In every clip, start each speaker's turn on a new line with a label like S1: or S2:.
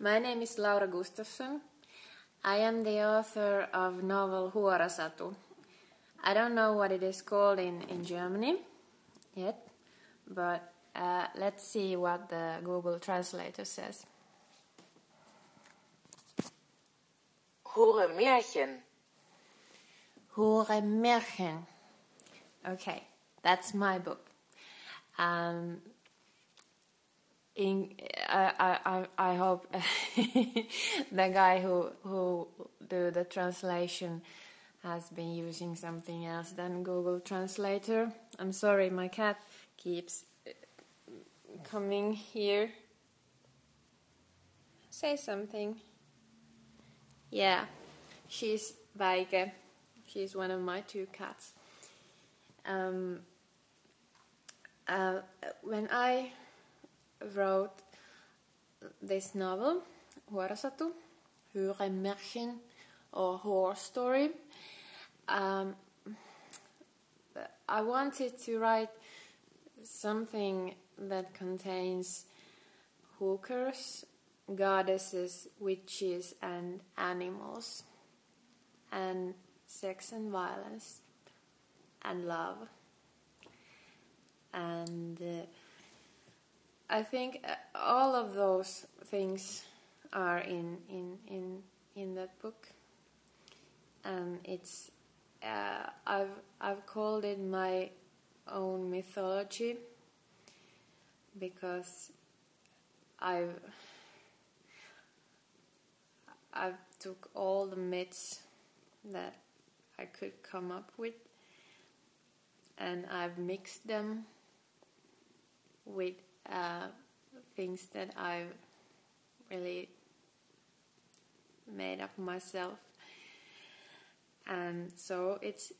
S1: My name is Laura Gustafsson. I am the author of novel Hure. I don't know what it is called in Germany yet, but let's see what the Google Translator says.
S2: Hure Märchen.
S1: Hure Märchen. Okay, that's my book. I hope the guy who do the translation has been using something else than Google Translator. I'm sorry, my cat keeps coming here. Say something. Yeah, she's Väike. She's one of my two cats. When I wrote this novel, Hure, Hure Märchen, or Horror Story, I wanted to write something that contains hookers, goddesses, witches, and animals, and sex and violence, and love. And I think all of those things are in that book, and it's I've called it my own mythology because I've took all the myths that I could come up with, and I've mixed them with things that I've really made up myself, and so it's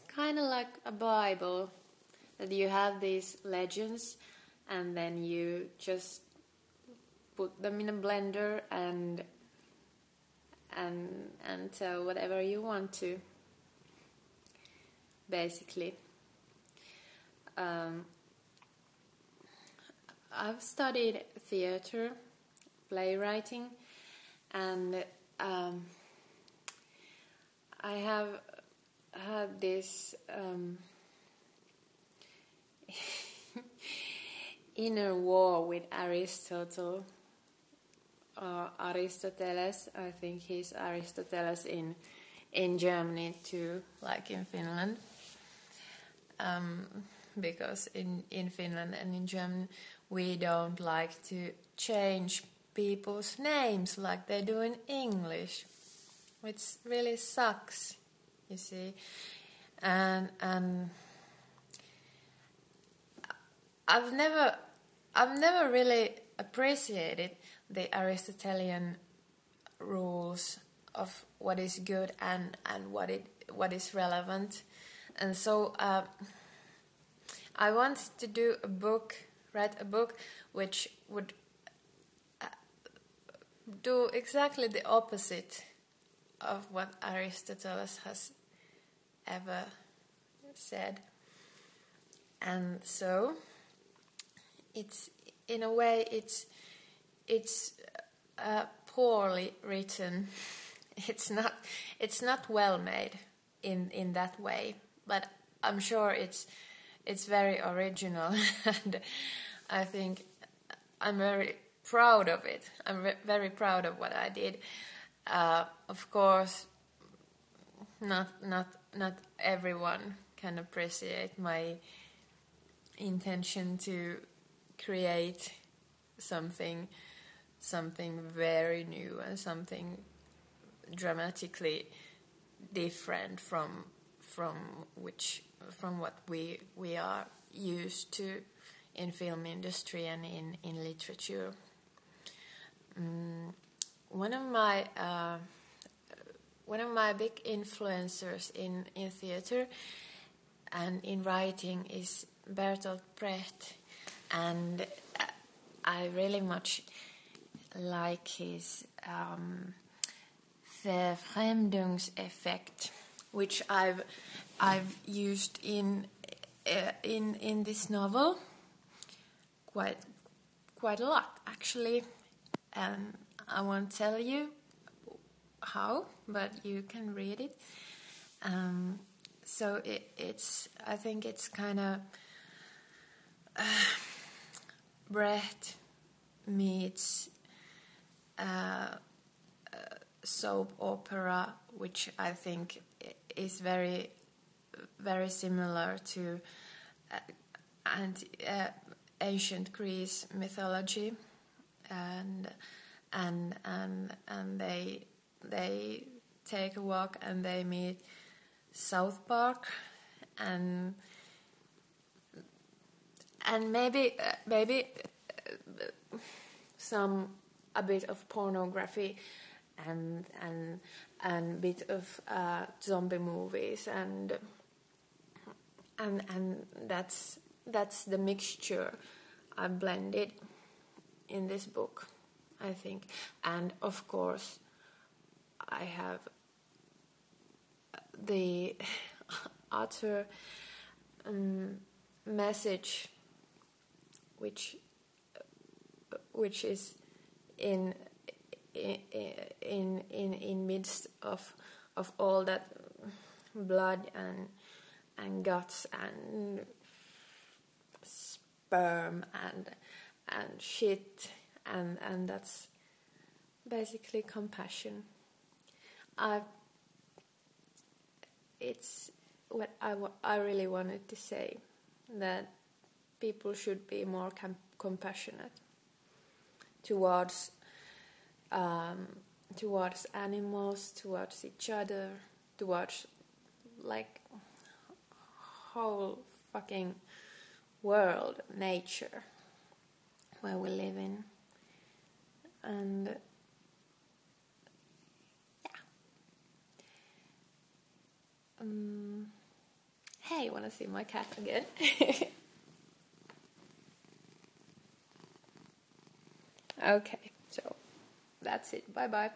S1: kind of like a Bible, that you have these legends and then you just put them in a blender and tell whatever you want to, basically. I've studied theater, playwriting, and I have had this inner war with Aristotle, or Aristoteles. I think he's Aristoteles in Germany too, like in Finland. Because in Finland and in Germany we don't like to change people's names like they do in English, which really sucks, you see. And I've never really appreciated the Aristotelian rules of what is good and what is relevant, and so I wanted to write a book which would do exactly the opposite of what Aristotle has ever said. And so it's, in a way, it's poorly written. It's not well made in that way, but I'm sure it's very original, and I think I'm very proud of it. I'm very proud of what I did. Of course, not everyone can appreciate my intention to create something very new and something dramatically different from what we are used to in film industry and in literature. One of my big influencers in theater and in writing is Bertolt Brecht, and I really much like his Verfremdungseffekt, which I've used in this novel quite a lot, actually. and I won't tell you how, but you can read it. So it's I think it's kind of bread meets soap opera, which I think is very, very similar to ancient Greece mythology, and they take a walk and they meet South Park, and maybe a bit of pornography and bit of zombie movies, and that's the mixture I blended in this book, I think. And of course I have the utter message which is in midst of all that blood and guts and sperm and shit, and that's basically compassion. It's what I really wanted to say, that people should be more compassionate towards animals, towards each other, towards like whole fucking world, nature, where we live in. And hey, wanna see my cat again? Okay, so that's it. Bye bye.